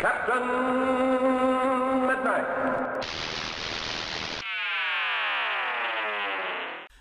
Captain Midnight.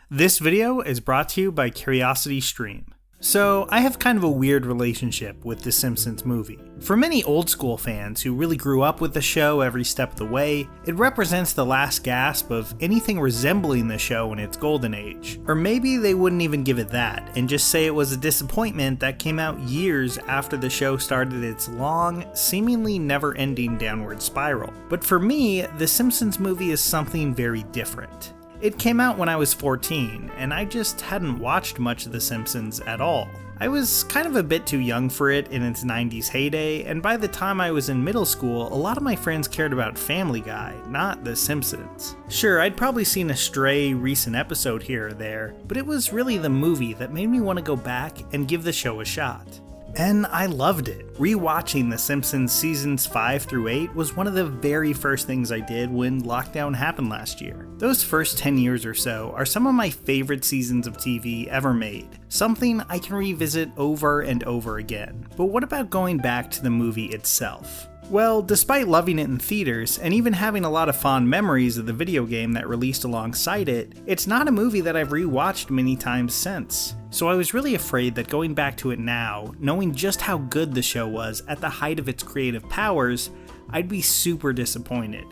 This video is brought to you by CuriosityStream. So, I have kind of a weird relationship with the Simpsons movie. For many old school fans who really grew up with the show every step of the way, it represents the last gasp of anything resembling the show in its golden age. Or maybe they wouldn't even give it that, and just say it was a disappointment that came out years after the show started its long, seemingly never-ending downward spiral. But for me, the Simpsons movie is something very different. It came out when I was 14, and I just hadn't watched much of The Simpsons at all. I was kind of a bit too young for it in its 90s heyday, and by the time I was in middle school, a lot of my friends cared about Family Guy, not The Simpsons. Sure, I'd probably seen a stray recent episode here or there, but it was really the movie that made me want to go back and give the show a shot. And I loved it. Rewatching The Simpsons seasons 5 through 8 was one of the very first things I did when lockdown happened last year. Those first 10 years or so are some of my favorite seasons of TV ever made, something I can revisit over and over again. But what about going back to the movie itself? Well, despite loving it in theaters, and even having a lot of fond memories of the video game that released alongside it, it's not a movie that I've rewatched many times since. So I was really afraid that going back to it now, knowing just how good the show was at the height of its creative powers, I'd be super disappointed.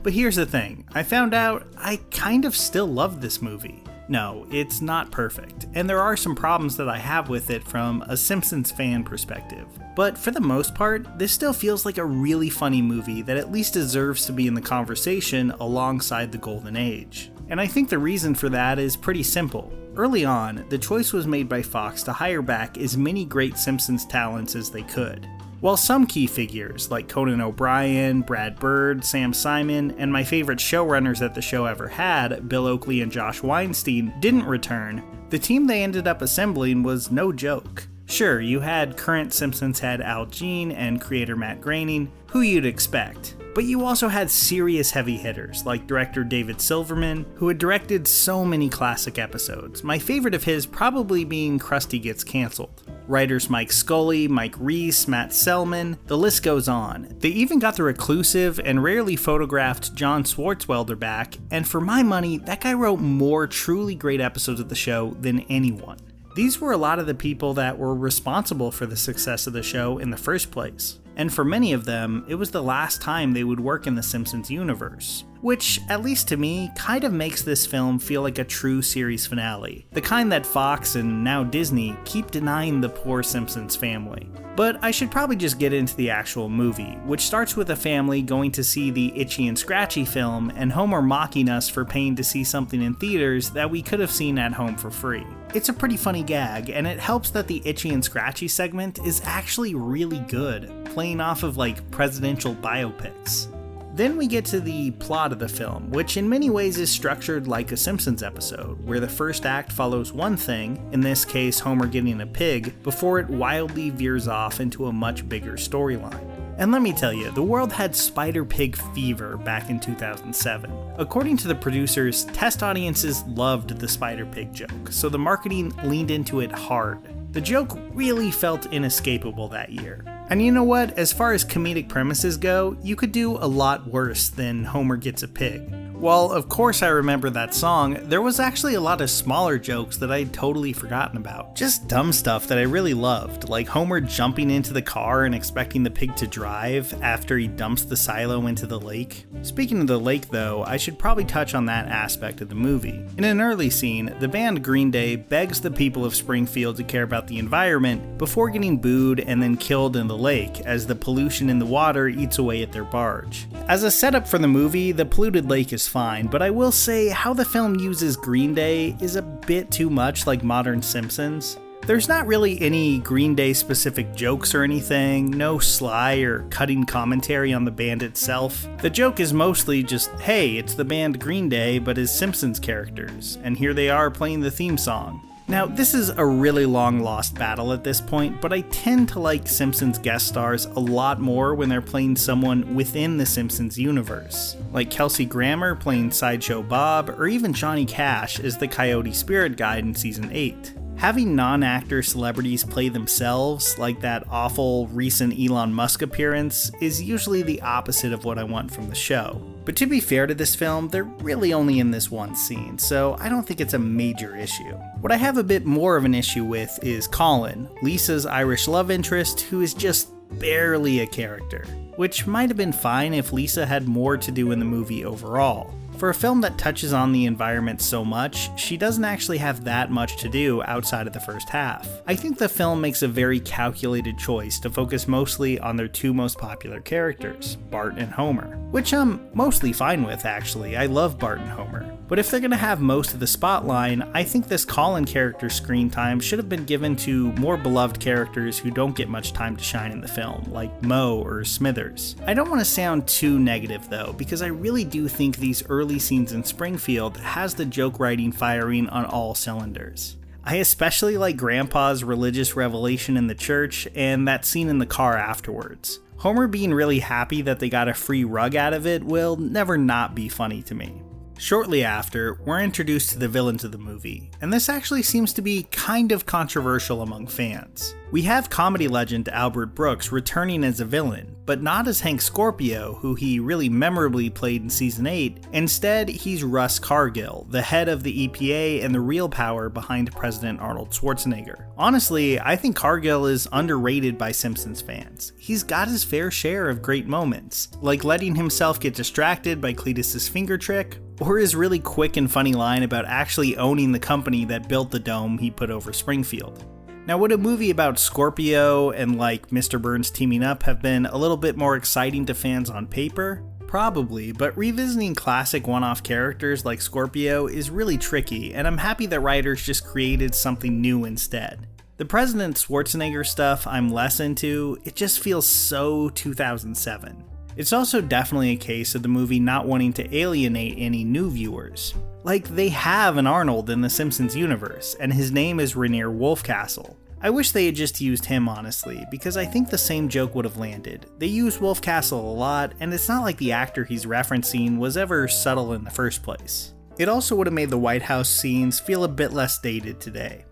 But here's the thing, I found out I kind of still love this movie. No, it's not perfect, and there are some problems that I have with it from a Simpsons fan perspective. But for the most part, this still feels like a really funny movie that at least deserves to be in the conversation alongside the Golden Age. And I think the reason for that is pretty simple. Early on, the choice was made by Fox to hire back as many great Simpsons talents as they could. While some key figures, like Conan O'Brien, Brad Bird, Sam Simon, and my favorite showrunners that the show ever had, Bill Oakley and Josh Weinstein, didn't return, the team they ended up assembling was no joke. Sure, you had current Simpsons head Al Jean and creator Matt Groening, who you'd expect. But you also had serious heavy hitters, like director David Silverman, who had directed so many classic episodes, my favorite of his probably being Krusty Gets Cancelled. Writers Mike Scully, Mike Reiss, Matt Selman, the list goes on. They even got the reclusive and rarely photographed John Swartzwelder back, and for my money, that guy wrote more truly great episodes of the show than anyone. These were a lot of the people that were responsible for the success of the show in the first place. And for many of them, it was the last time they would work in the Simpsons universe. Which, at least to me, kind of makes this film feel like a true series finale. The kind that Fox and now Disney keep denying the poor Simpsons family. But I should probably just get into the actual movie, which starts with a family going to see the Itchy and Scratchy film, and Homer mocking us for paying to see something in theaters that we could have seen at home for free. It's a pretty funny gag, and it helps that the Itchy and Scratchy segment is actually really good, playing off of like presidential biopics. Then we get to the plot of the film, which in many ways is structured like a Simpsons episode, where the first act follows one thing, in this case Homer getting a pig, before it wildly veers off into a much bigger storyline. And let me tell you, the world had Spider Pig fever back in 2007. According to the producers, test audiences loved the Spider Pig joke, so the marketing leaned into it hard. The joke really felt inescapable that year. And you know what, as far as comedic premises go, you could do a lot worse than Homer Gets a Pig. While of course I remember that song, there was actually a lot of smaller jokes that I'd totally forgotten about. Just dumb stuff that I really loved, like Homer jumping into the car and expecting the pig to drive after he dumps the silo into the lake. Speaking of the lake though, I should probably touch on that aspect of the movie. In an early scene, the band Green Day begs the people of Springfield to care about the environment before getting booed and then killed in the lake as the pollution in the water eats away at their barge. As a setup for the movie, the polluted lake is fine, but I will say how the film uses Green Day is a bit too much like modern Simpsons. There's not really any Green Day specific jokes or anything, no sly or cutting commentary on the band itself. The joke is mostly just, hey, it's the band Green Day but as Simpsons characters, and here they are playing the theme song. Now, this is a really long lost battle at this point, but I tend to like Simpsons guest stars a lot more when they're playing someone within the Simpsons universe, like Kelsey Grammer playing Sideshow Bob, or even Johnny Cash as the Coyote Spirit Guide in Season 8. Having non-actor celebrities play themselves, like that awful recent Elon Musk appearance, is usually the opposite of what I want from the show. But to be fair to this film, they're really only in this one scene, so I don't think it's a major issue. What I have a bit more of an issue with is Colin, Lisa's Irish love interest, who is just barely a character, which might have been fine if Lisa had more to do in the movie overall. For a film that touches on the environment so much, she doesn't actually have that much to do outside of the first half. I think the film makes a very calculated choice to focus mostly on their two most popular characters, Bart and Homer, which I'm mostly fine with actually. I love Bart and Homer. But if they're going to have most of the spotlight, I think this Colin character's screen time should have been given to more beloved characters who don't get much time to shine in the film, like Moe or Smithers. I don't want to sound too negative though, because I really do think these early scenes in Springfield has the joke writing firing on all cylinders. I especially like Grandpa's religious revelation in the church and that scene in the car afterwards. Homer being really happy that they got a free rug out of it will never not be funny to me. Shortly after, we're introduced to the villains of the movie, and this actually seems to be kind of controversial among fans. We have comedy legend Albert Brooks returning as a villain, but not as Hank Scorpio, who he really memorably played in Season 8. Instead, he's Russ Cargill, the head of the EPA and the real power behind President Arnold Schwarzenegger. Honestly, I think Cargill is underrated by Simpsons fans. He's got his fair share of great moments, like letting himself get distracted by Cletus's finger trick, or his really quick and funny line about actually owning the company that built the dome he put over Springfield. Now, would a movie about Scorpio and like Mr. Burns teaming up have been a little bit more exciting to fans on paper? Probably, but revisiting classic one-off characters like Scorpio is really tricky, and I'm happy that writers just created something new instead. The President Schwarzenegger stuff I'm less into, it just feels so 2007. It's also definitely a case of the movie not wanting to alienate any new viewers. Like, they have an Arnold in the Simpsons universe, and his name is Rainier Wolfcastle. I wish they had just used him, honestly, because I think the same joke would have landed. They use Wolfcastle a lot, and it's not like the actor he's referencing was ever subtle in the first place. It also would have made the White House scenes feel a bit less dated today.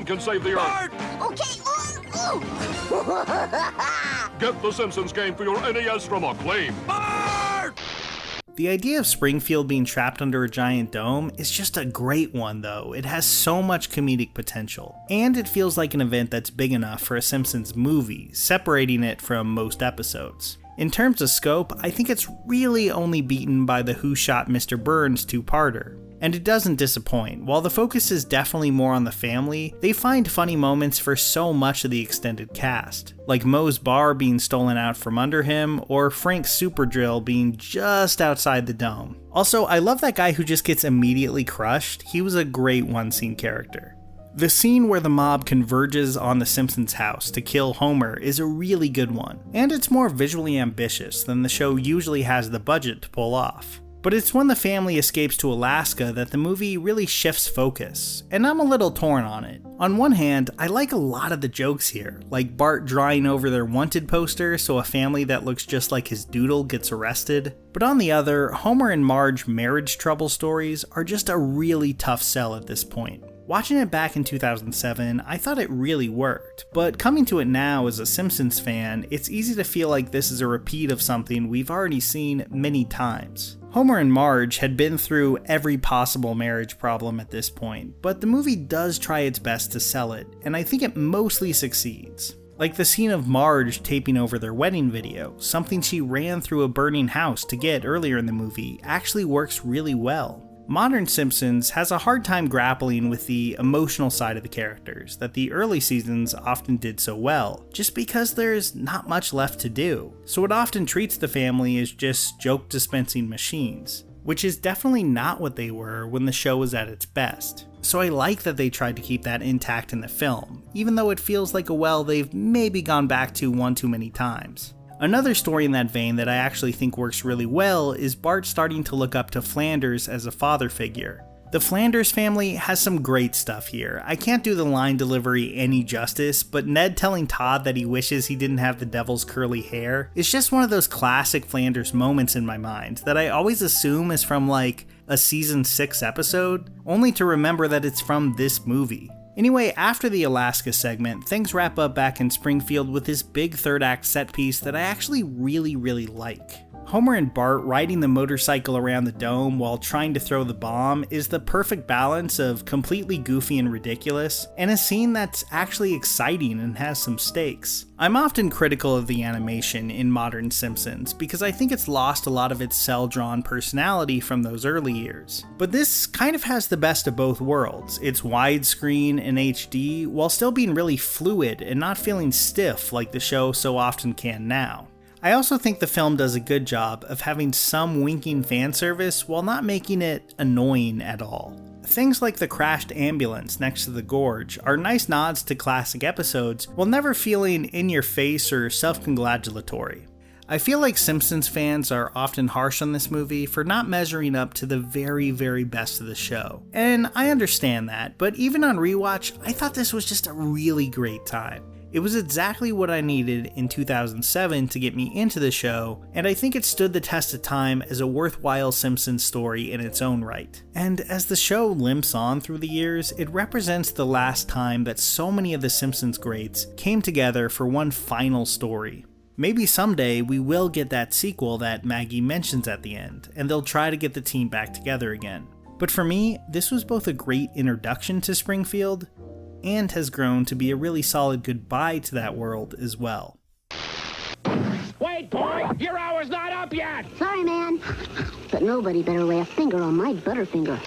Can save the Earth. Okay. Get the Simpsons game for your NES from Acclaim. Bart! The idea of Springfield being trapped under a giant dome is just a great one though. It has so much comedic potential, and it feels like an event that's big enough for a Simpsons movie, separating it from most episodes. In terms of scope, I think it's really only beaten by the Who Shot Mr. Burns two-parter. And it doesn't disappoint. While the focus is definitely more on the family, they find funny moments for so much of the extended cast, like Moe's bar being stolen out from under him, or Frank's super drill being just outside the dome. Also, I love that guy who just gets immediately crushed. He was a great one-scene character. The scene where the mob converges on the Simpsons house to kill Homer is a really good one, and it's more visually ambitious than the show usually has the budget to pull off. But it's when the family escapes to Alaska that the movie really shifts focus, and I'm a little torn on it. On one hand, I like a lot of the jokes here, like Bart drawing over their wanted poster so a family that looks just like his doodle gets arrested. But on the other, Homer and Marge marriage trouble stories are just a really tough sell at this point. Watching it back in 2007, I thought it really worked, but coming to it now as a Simpsons fan, it's easy to feel like this is a repeat of something we've already seen many times. Homer and Marge had been through every possible marriage problem at this point, but the movie does try its best to sell it, and I think it mostly succeeds. Like the scene of Marge taping over their wedding video, something she ran through a burning house to get earlier in the movie, actually works really well. Modern Simpsons has a hard time grappling with the emotional side of the characters that the early seasons often did so well, just because there's not much left to do. So it often treats the family as just joke dispensing machines, which is definitely not what they were when the show was at its best. So I like that they tried to keep that intact in the film, even though it feels like a well they've maybe gone back to one too many times. Another story in that vein that I actually think works really well is Bart starting to look up to Flanders as a father figure. The Flanders family has some great stuff here. I can't do the line delivery any justice, but Ned telling Todd that he wishes he didn't have the devil's curly hair is just one of those classic Flanders moments in my mind that I always assume is from like a season 6 episode, only to remember that it's from this movie. Anyway, after the Alaska segment, things wrap up back in Springfield with this big third act set piece that I actually really like. Homer and Bart riding the motorcycle around the dome while trying to throw the bomb is the perfect balance of completely goofy and ridiculous, and a scene that's actually exciting and has some stakes. I'm often critical of the animation in modern Simpsons because I think it's lost a lot of its cel-drawn personality from those early years. But this kind of has the best of both worlds. It's widescreen and HD while still being really fluid and not feeling stiff like the show so often can now. I also think the film does a good job of having some winking fan service while not making it annoying at all. Things like the crashed ambulance next to the gorge are nice nods to classic episodes while never feeling in your face or self-congratulatory. I feel like Simpsons fans are often harsh on this movie for not measuring up to the very best of the show. And I understand that, but even on rewatch, I thought this was just a really great time. It was exactly what I needed in 2007 to get me into the show, and I think it stood the test of time as a worthwhile Simpsons story in its own right. And as the show limps on through the years, it represents the last time that so many of the Simpsons greats came together for one final story. Maybe someday we will get that sequel that Maggie mentions at the end, and they'll try to get the team back together again. But for me, this was both a great introduction to Springfield, and has grown to be a really solid goodbye to that world as well. Wait, boy! Your hour's not up yet! Sorry, man. But nobody better lay a finger on my Butterfinger.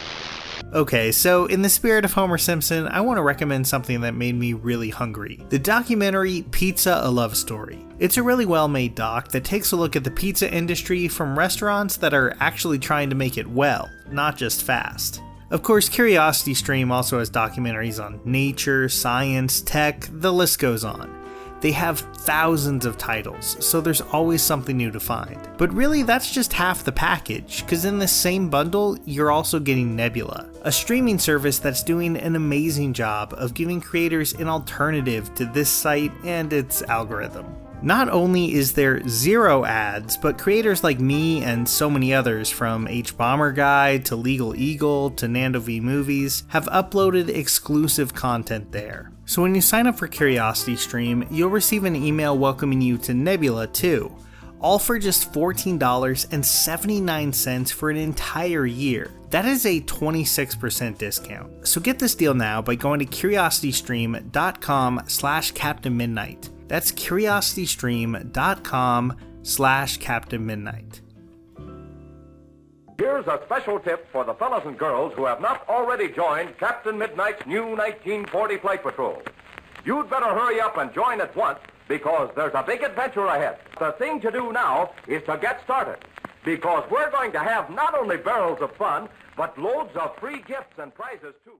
Okay, so in the spirit of Homer Simpson, I want to recommend something that made me really hungry. The documentary Pizza: A Love Story. It's a really well-made doc that takes a look at the pizza industry from restaurants that are actually trying to make it well, not just fast. Of course, Curiosity Stream also has documentaries on nature, science, tech, the list goes on. They have thousands of titles, so there's always something new to find. But really, that's just half the package, because in this same bundle, you're also getting Nebula, a streaming service that's doing an amazing job of giving creators an alternative to this site and its algorithm. Not only is there zero ads, but creators like me and so many others, from H Bomber Guide to Legal Eagle to Nando V Movies, have uploaded exclusive content there. So when you sign up for Curiosity Stream, you'll receive an email welcoming you to Nebula too, all for just $14.79 for an entire year. That is a 26% discount. So get this deal now by going to curiositystream.com/CaptainMidnight. That's curiositystream.com/CaptainMidnight. Here's a special tip for the fellas and girls who have not already joined Captain Midnight's new 1940 Flight Patrol. You'd better hurry up and join at once because there's a big adventure ahead. The thing to do now is to get started because we're going to have not only barrels of fun, but loads of free gifts and prizes too.